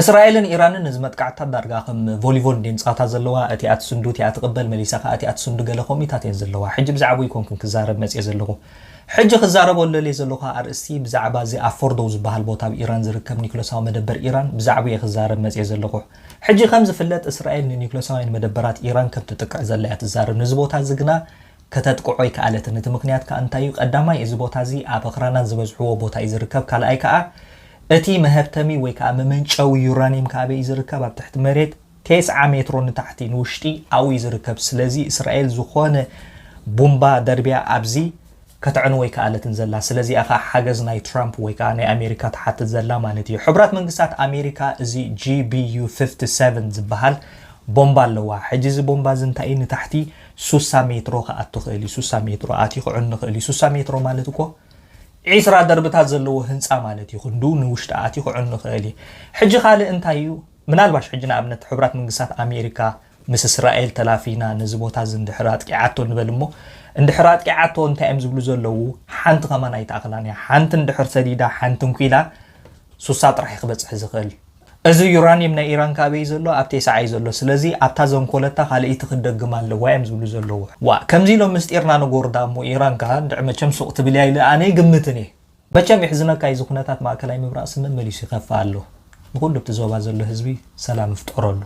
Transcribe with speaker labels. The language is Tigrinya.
Speaker 1: እስራኤልን ኢራንን ዝመጥቃዕታ ዳርጋ ከም ቮሊቦል እንጻታ ዘለዋ እቲአት ስንዱ እቲአት ቅበል መሊሳ እቲአት ስንዱ ገለ ኮሚታትን ዘለዋ ሕጂ ብዛዕባ ይኮንኩን ክዛረብ መጽ ዘለኹ ሕጂ ክዛረብ ወለለ ዘለኹ አርእስቲ ብዛዕባ ዚ አፎርዶ ዝበሃል ቦታ ኢራን ዝርከብ ኒውክሌሳዊ መደበር ኢራን ብዛዕባ ክዛረብ መጽ ዘለኹ ሕጂ ከም ዝፍለጥ እስራኤል ኒውክሌሳዊ መደበራት ኢራን ከም ትጥቅዕ ዘላያ ትዛረብ ንዝ ቦታ ዝግና ከተጥቅዖ ይካለትን እቲ ምክንያት ከአንታዩ ቀዳማይ እዚ ቦታ ዚ ኣብ ኣኽራናት ዝበዝሕዎ ቦታ ይዝርከብ ካልኣይ ከዓ እቲ መህብተሚ ወይ ከዓ መመንጨው ዩራኒየም ካበይ ይዝርከብ ኣብ ትሕቲ መሬት 9 ሜትሮ ንታሕቲ ንውሽጢ ኣው ይዝርከብ ስለዚ እስራኤል ዝኾነ ቦምባ ደርቢያ ኣብዚ ከተዕኑ ወይ ካለትን ዘላ ስለዚ ኣኻ ሓገዝ ናይ ትራምፕ ወይ ከዓ ናይ ኣሜሪካ ተሓትት ዘላ ማለት እዩ ሕብራት መንግስታት ኣሜሪካ እዚ GBU 57 ዝበሃል ቦምባ ኣለዋ ሕጂ እዚ ቦምባ ዝንታይ ንታሕቲ 60 ሜትሮ ከኣቱ ኽእሊ 60 ሜትሮ ኣቲ ኽዕኑ ኽእሊ 60 ሜትሮ ማለት እኮ 10 ደርብታት ዘለዎ ህንጻ ማለት ይኹን ዱ ንውሽጢ ኣቲ ኽዕኑ ኽእሊ ሕጂ ካልእ እንታይ እዩ ምናልባሽ ሕጂ ንኣብነት ሕብራት መንግስታት ኣሜሪካ ምስ እስራኤል ተላፊና ነዚ ቦታ ዝንድሕር ኣጥቂዓቶ ንበል እሞ እንድሕር ኣጥቂዓቶ እንታይ እዮም ዝብሉ ዘለዉ ሓንቲ ከማን ኣይተኣኽላን እያ ሓንቲ እንድሕር ሰዲዳ ሓንቲ እንኩላ 60 ጥራሕ ክበጽሕ ዝኽእል እዚ ዩራኒየም ናይ ኢራን ካበይ ዘሎ ኣብ 9 ዘሎ ስለዚ ኣብታ ዘንኮለታ ካልእቲ ክደግም ኣለዋ እዮም ዝብሉ ዘለዉ ዋ ከምዚ ኢሎም ምስጢርና ንጎርዳ እሞ ኢራን ካ ድዕመቸም ሱቅ ትብል ኢለ ኣነ ግምትኒ በቸም ይሕዝነካ እዚ ኩነታት ማእከላይ ምብራቅ ስም መሊሱ ይኸፋ ኣሎ ንኩሉ ብትዞባ ዘሎ ህዝቢ ሰላም ፍጠረሉ